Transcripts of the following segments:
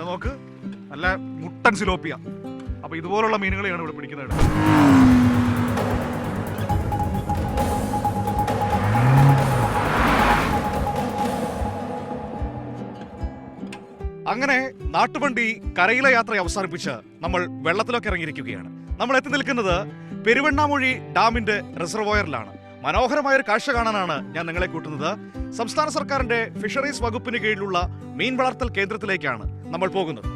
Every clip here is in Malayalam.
നോക്ക്, നല്ല മുട്ടൻ സിലോപ്പിയ. അപ്പൊ ഇതുപോലുള്ള മീനുകളെയാണ് ഇവിടെ പിടിക്കുന്നത്. അങ്ങനെ നാട്ടുവണ്ടി കരയിലെ യാത്ര അവസാനിപ്പിച്ച് നമ്മൾ വെള്ളത്തിലൊക്കെ ഇറങ്ങിയിരിക്കുകയാണ്. നമ്മൾ എത്തി നിൽക്കുന്നത് പെരുവണ്ണാമൊഴി ഡാമിന്റെ റിസർവോയറിലാണ്. മനോഹരമായ ഒരു കാഴ്ച കാണാനാണ് ഞാൻ നിങ്ങളെ കൂട്ടുന്നത്. സംസ്ഥാന സർക്കാരിന്റെ ഫിഷറീസ് വകുപ്പിന് കീഴിലുള്ള മീൻ വളർത്തൽ കേന്ദ്രത്തിലേക്കാണ് നമ്മൾ പോകുന്നത്.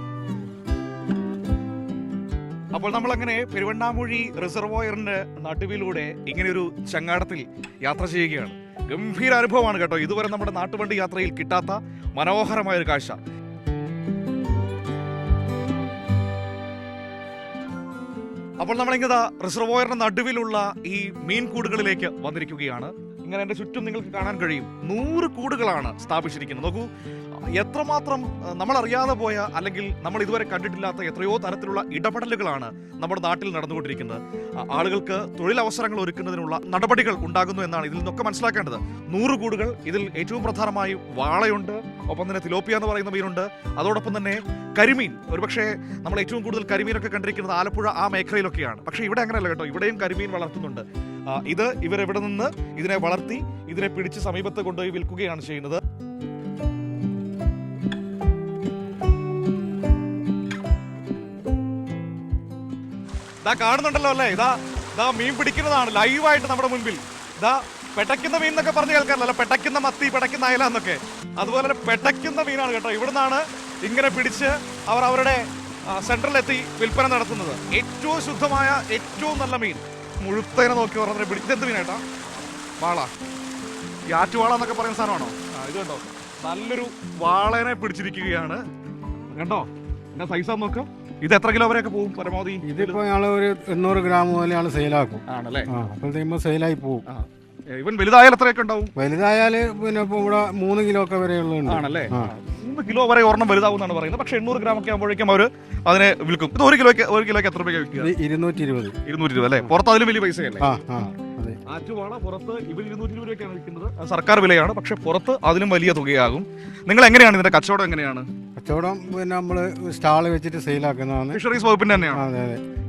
അപ്പോൾ നമ്മൾ അങ്ങനെ പെരുവണ്ണാമൊഴി റിസർവോയറിന്റെ നടുവിലൂടെ ഇങ്ങനെയൊരു ചങ്ങാടത്തിൽ യാത്ര ചെയ്യുകയാണ്. ഗംഭീര അനുഭവമാണ് കേട്ടോ. ഇതുവരെ നമ്മുടെ നാട്ടുവണ്ടി യാത്രയിൽ കിട്ടാത്ത മനോഹരമായ ഒരു കാഴ്ച. അപ്പോൾ നമ്മളിങ്ങനെ റിസർവോയറിന്റെ നടുവിലുള്ള ഈ മീൻ കൂടുകളിലേക്ക് വന്നിരിക്കുകയാണ്. ഇങ്ങനെ എൻ്റെ ചുറ്റും നിങ്ങൾക്ക് കാണാൻ കഴിയും 100 കൂടുകളാണ് സ്ഥാപിച്ചിരിക്കുന്നത്. നോക്കൂ, എത്രമാത്രം നമ്മൾ അറിയാതെ പോയ അല്ലെങ്കിൽ നമ്മൾ ഇതുവരെ കണ്ടിട്ടില്ലാത്ത എത്രയോ തരത്തിലുള്ള ഇടപെടലുകളാണ് നമ്മുടെ നാട്ടിൽ നടന്നുകൊണ്ടിരിക്കുന്നത്. ആളുകൾക്ക് തൊഴിലവസരങ്ങൾ ഒരുക്കുന്നതിനുള്ള നടപടികൾ ഉണ്ടാകുന്നു എന്നാണ് ഇതിൽ നിന്നൊക്കെ മനസ്സിലാക്കേണ്ടത്. 100 കൂടുകൾ, ഇതിൽ ഏറ്റവും പ്രധാനമായും വാളയുണ്ട്, ഒപ്പം തന്നെ തിലോപ്പിയ എന്ന് പറയുന്ന മീനുണ്ട്, അതോടൊപ്പം തന്നെ കരിമീൻ. ഒരുപക്ഷെ നമ്മൾ ഏറ്റവും കൂടുതൽ കരിമീനൊക്കെ കണ്ടിരിക്കുന്നത് ആലപ്പുഴ ആ മേഖലയിലൊക്കെയാണ്. പക്ഷേ ഇവിടെ അങ്ങനെയല്ല കേട്ടോ, ഇവിടെയും കരിമീൻ വളർത്തുന്നുണ്ട്. ഇവരെവിടെ നിന്ന് ഇതിനെ വളർത്തി ഇതിനെ പിടിച്ച് സമീപത്ത് കൊണ്ടുപോയി വിൽക്കുകയാണ് ചെയ്യുന്നത്. ഇതാ കാണുന്നുണ്ടല്ലോ അല്ലേ, ഇതാ മീൻ പിടിക്കുന്നതാണ് ലൈവായിട്ട് നമ്മുടെ മുൻപിൽ. ഇതാ പെട്ടയ്ക്കുന്ന മീൻ എന്നൊക്കെ പറഞ്ഞ് കേൾക്കാറില്ല, പെട്ടയ്ക്കുന്ന മത്തി, പെട്ടയ്ക്കുന്ന അയല എന്നൊക്കെ. അതുപോലെ തന്നെ പെട്ടയ്ക്കുന്ന മീനാണ് കേട്ടോ. ഇവിടുന്നാണ് ഇങ്ങനെ പിടിച്ച് അവർ അവരുടെ സെന്ററിലെത്തി വിൽപ്പന നടത്തുന്നത്. ഏറ്റവും ശുദ്ധമായ ഏറ്റവും നല്ല മീൻ, മുഴുത്തേനെ നോക്കി പറഞ്ഞ പിടിച്ചെന്ത് മീനായിട്ടാ? വാള, ഈ ആറ്റുവാള എന്നൊക്കെ പറയുന്ന സാധനമാണോ? ഇത് കണ്ടോ, നല്ലൊരു വാളേനെ പിടിച്ചിരിക്കുകയാണ്. കണ്ടോ എന്നാ സൈസാന്ന് നോക്കാം. ഇത് എത്ര കിലോ വരെയൊക്കെ പോകും പരമാവധി? ഇതിപ്പോ ഞങ്ങൾ ഒരു 800 ഗ്രാം മുതലാണ് സെയിലാക്കും. ആണല്ലേ? അപ്പോഴത്തേക്കുമ്പോൾ സെയിലായി പോകും. ഇവൻ വലുതായാൽ എത്രയൊക്കെ ഉണ്ടാവും? വലുതായാല് പിന്നെ ഇപ്പൊ ഇവിടെ 3 കിലോ ഒക്കെ വരെയുള്ളത്. ആണല്ലേ? 3 കിലോ വരെ ഒരെണ്ണം വലുതാവും എന്നാണ് പറയുന്നത്. പക്ഷെ 800 ഗ്രാം ഒക്കെ ആകുമ്പോഴേക്കും അവർ അതിനെ വിൽക്കും. ഇത് 1 കിലോയ്ക്ക് എത്ര രൂപയ്ക്ക് വിൽക്കുക? 220 അല്ലേ? പുറത്ത് അതിലും വലിയ പൈസയല്ലേ? ആറ്റുവാള പുറത്ത് ഇവർ 220 രൂപയ്ക്കാണ് വിൽക്കുന്നത്. സർക്കാർ വിലയാണ്, പക്ഷെ പുറത്ത് അതിലും വലിയ തുകയാകും. നിങ്ങൾ എങ്ങനെയാണ് ഇതിന്റെ കച്ചവടം? എങ്ങനെയാണ് കച്ചവടം? പിന്നെ നമ്മള് സ്റ്റാള് വെച്ചിട്ട് സെയിലാക്കുന്നതാണ്. ഫിഷറീസ് വകുപ്പിന്റെ തന്നെയാണ്.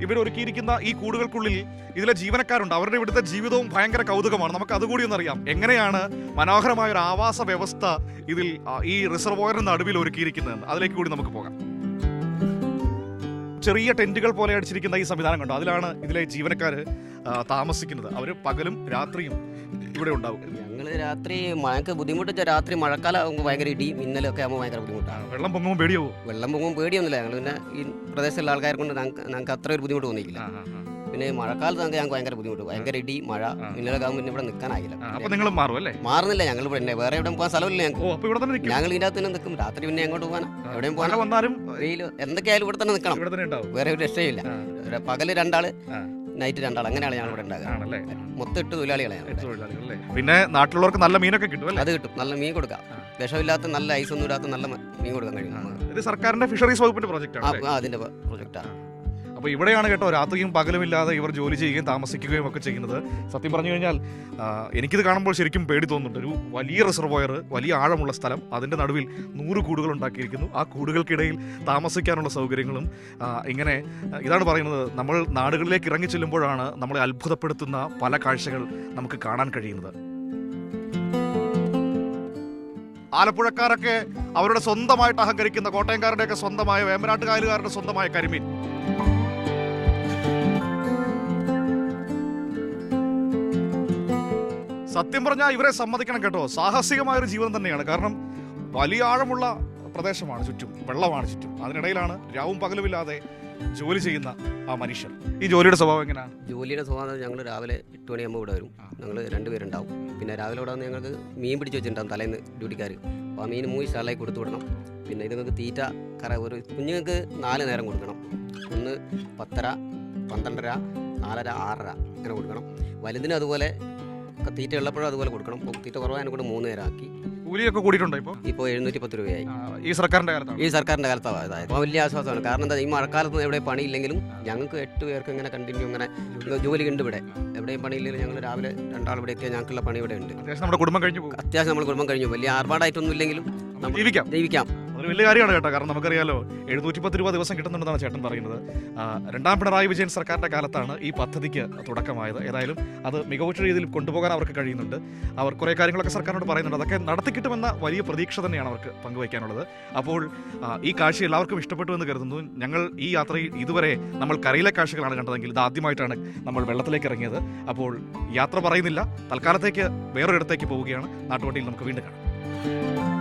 ഇവർ ഒരുക്കിയിരിക്കുന്ന ഈ കൂടുകൾക്കുള്ളിൽ ഇതിലെ ജീവനക്കാരുണ്ട്. അവരുടെ ഇവിടുത്തെ ജീവിതവും ഭയങ്കര കൗതുകമാണ്. നമുക്ക് അതുകൂടി ഒന്നറിയാം. എങ്ങനെയാണ് മനോഹരമായ ഒരു ആവാസ വ്യവസ്ഥ ഇതിൽ ഈ റിസർവോയറിന് നടുവിൽ ഒരുക്കിയിരിക്കുന്നതെന്ന് അതിലേക്ക് കൂടി നമുക്ക് പോകാം. ചെറിയ ടെന്റുകൾ പോലെ അടിച്ചിരിക്കുന്ന ഈ സംവിധാനം കണ്ടോ, അതിലാണ് ഇതിലെ ജീവനക്കാർ താമസിക്കുന്നത്. അവർ പകലും രാത്രിയും ഇവിടെ ഉണ്ടാവും. ഞങ്ങൾ രാത്രി മഴക്ക് ബുദ്ധിമുട്ട്. രാത്രി മഴക്കാലം ആകുമ്പോൾ ഭയങ്കര ഇടി മിന്നലൊക്കെ ആകുമ്പോൾ ഭയങ്കര ബുദ്ധിമുട്ടാണ്. വെള്ളം പൊങ്ങുമ്പോൾ പേടിയാവും? വെള്ളം പൊങ്ങുമ്പോൾ പേടിയൊന്നുമില്ല. ഞങ്ങൾ പിന്നെ ഈ പ്രദേശത്തുള്ള ആൾക്കാരെ കൊണ്ട് ഞങ്ങൾക്ക് അത്ര ഒരു ബുദ്ധിമുട്ട് തോന്നിയില്ല. പിന്നെ മഴക്കാലത്ത് ഞങ്ങൾക്ക് ഭയങ്കര ബുദ്ധിമുട്ട്, ഭയങ്കര ഇടി മഴ മിന്നലൊക്കെ ആകുമ്പോൾ ഇവിടെ നിൽക്കാനായില്ല. മാറുന്നില്ല. ഞങ്ങൾ പിന്നെ വേറെ എവിടെ പോകാൻ സ്ഥലമില്ല ഞങ്ങൾക്ക്. ഞങ്ങൾ ഇതിൻ്റെ അകത്ത് തന്നെ നിൽക്കും. രാത്രി പിന്നെ എങ്ങോട്ട് പോകാനാ? എവിടെയും പോകാൻ വെയിൽ എന്തൊക്കെയായാലും ഇവിടെ തന്നെ നിൽക്കണം. വേറെ ഒരു രക്ഷയില്ല. പകല് 2 ആള്, നൈറ്റ് 2 ആൾ, അങ്ങനെയാണ് ഞങ്ങൾ ഇവിടെ ഉണ്ടാകുക. മൊത്തം 8 തൊഴിലാളികളാണ്. പിന്നെ നാട്ടിലുള്ളവർക്ക് നല്ല മീനൊക്കെ കിട്ടും. അത് കിട്ടും, നല്ല മീൻ കൊടുക്കാം. വിഷമില്ലാത്ത നല്ല ഐസൊന്നും ഇല്ലാത്ത നല്ല മീൻ കൊടുക്കാൻ കഴിയും. സർക്കാരിന്റെ ഫിഷറീസ് വകുപ്പിന്റെ പ്രോജക്റ്റ് അതിന്റെ പ്രൊജക്റ്റാണ്. അപ്പോൾ ഇവിടെയാണ് കേട്ടോ രാത്രിയും പകലുമില്ലാതെ ഇവർ ജോലി ചെയ്യുകയും താമസിക്കുകയും ഒക്കെ ചെയ്യുന്നത്. സത്യം പറഞ്ഞു കഴിഞ്ഞാൽ എനിക്കിത് കാണുമ്പോൾ ശരിക്കും പേടി തോന്നുന്നുണ്ട്. ഒരു വലിയ റിസർവോയർ, വലിയ ആഴമുള്ള സ്ഥലം, അതിൻ്റെ നടുവിൽ 100 കൂടുകൾ ഉണ്ടാക്കിയിരിക്കുന്നു. ആ കൂടുകൾക്കിടയിൽ താമസിക്കാനുള്ള സൗകര്യങ്ങളും ഇങ്ങനെ. ഇതാണ് പറയുന്നത്, നമ്മൾ നാടുകളിലേക്ക് ഇറങ്ങി ചെല്ലുമ്പോഴാണ് നമ്മളെ അത്ഭുതപ്പെടുത്തുന്ന പല കാഴ്ചകൾ നമുക്ക് കാണാൻ കഴിയുന്നത്. ആലപ്പുഴക്കാരൊക്കെ അവരുടെ സ്വന്തമായിട്ട് അഹങ്കരിക്കുന്ന, കോട്ടയംകാരുടെയൊക്കെ സ്വന്തമായ, വേമ്പനാട്ടുകായലുകാരുടെ സ്വന്തമായ കരിമീൻ. സത്യം പറഞ്ഞാൽ ഇവരെ സമ്മതിക്കണം കേട്ടോ, സാഹസികമായൊരു ജീവിതം തന്നെയാണ്. കാരണം വലിയ ആഴമുള്ള പ്രദേശമാണ് ചുറ്റും, വെള്ളമാണ് ചുറ്റും. അതിനിടയിലാണ് രാവും പകലുമില്ലാതെ ജോലി ചെയ്യുന്ന ആ മനുഷ്യർ. ഈ ജോലിയുടെ സ്വഭാവം എങ്ങനെയാണ്? ജോലിയുടെ സ്വഭാവം ഞങ്ങൾ രാവിലെ 8 മണിയാകുമ്പോൾ ഇവിടെ വരും. ഞങ്ങൾ 2 പേരുണ്ടാവും. പിന്നെ രാവിലെ ഇവിടെ വന്ന് ഞങ്ങൾക്ക് മീൻ പിടിച്ച് വെച്ചിട്ടുണ്ടാവും തലേന്ന് ഡ്യൂട്ടിക്കാർ. അപ്പോൾ ആ മീൻ 3 സ്റ്റാളിലേക്ക് കൊടുത്തു വിടണം. പിന്നെ ഇതുങ്ങൾക്ക് തീറ്റ ഒരു കുഞ്ഞുങ്ങൾക്ക് 4 നേരം കൊടുക്കണം. ഒന്ന് 10:30, 12:30, 4:30, 6:30 അങ്ങനെ കൊടുക്കണം. വലുതിന് അതുപോലെ തീറ്റ ഉള്ളപ്പോഴും അതുപോലെ കൊടുക്കണം. തീറ്റ കുറവായതിനെ കൊണ്ട് 3 നേരം ആക്കി. കൂലിയൊക്കെ കൂടിയിട്ടുണ്ടോ? ഇപ്പോൾ 710 രൂപയായി. ഈ സർക്കാരിന്റെ കാലത്താണ് അതായത്. അപ്പോൾ വലിയ ആശ്വാസമാണ്. കാരണം എന്താ, ഈ മഴക്കാലത്ത് എവിടെ പണിയില്ലെങ്കിലും ഞങ്ങൾക്ക് 8 പേർക്ക് ഇങ്ങനെ കണ്ടിന്യൂ ഇങ്ങനെ ജോലി ഉണ്ട് ഇവിടെ. എവിടെയും പണിയില്ലെങ്കിലും ഞങ്ങൾ രാവിലെ 2 ആൾ ഇവിടെയൊക്കെ ഞങ്ങൾക്കുള്ള പണി ഇവിടെ ഉണ്ട്. അത്യാവശ്യം നമ്മുടെ കുടുംബം കഴിഞ്ഞു പോകും. വലിയ ആർഭാടായിട്ടൊന്നും ഇല്ലെങ്കിലും ജീവിക്കാം. അതൊരു വലിയ കാര്യമാണ് കേട്ടോ. കാരണം നമുക്കറിയാലോ 710 രൂപ ദിവസം കിട്ടുന്നുണ്ടെന്നാണ് ചേട്ടൻ പറയുന്നത്. രണ്ടാം പിണറായി വിജയൻ സർക്കാരിൻ്റെ കാലത്താണ് ഈ പദ്ധതിക്ക് തുടക്കമായത്. ഏതായാലും അത് മികവുറ്റ രീതിയിൽ കൊണ്ടുപോകാൻ അവർക്ക് കഴിയുന്നുണ്ട്. അവർ കുറേ കാര്യങ്ങളൊക്കെ സർക്കാരിനോട് പറയുന്നുണ്ട്. അതൊക്കെ നടത്തിക്കിട്ടുമെന്ന വലിയ പ്രതീക്ഷ തന്നെയാണ് അവർക്ക് പങ്കുവയ്ക്കാനുള്ളത്. അപ്പോൾ ഈ കാഴ്ച എല്ലാവർക്കും ഇഷ്ടപ്പെട്ടു എന്ന് കരുതുന്നു. ഞങ്ങൾ ഈ യാത്രയിൽ ഇതുവരെ നമ്മൾ കരയിലെ കാഴ്ചകളാണ് കണ്ടതെങ്കിൽ ഇത് ആദ്യമായിട്ടാണ് നമ്മൾ വെള്ളത്തിലേക്ക് ഇറങ്ങിയത്. അപ്പോൾ യാത്ര പറയുന്നില്ല, തൽക്കാലത്തേക്ക് വേറൊരിടത്തേക്ക് പോവുകയാണ്. നാട്ടുവണ്ടിയിൽ നമുക്ക് വീണ്ടും കാണാം.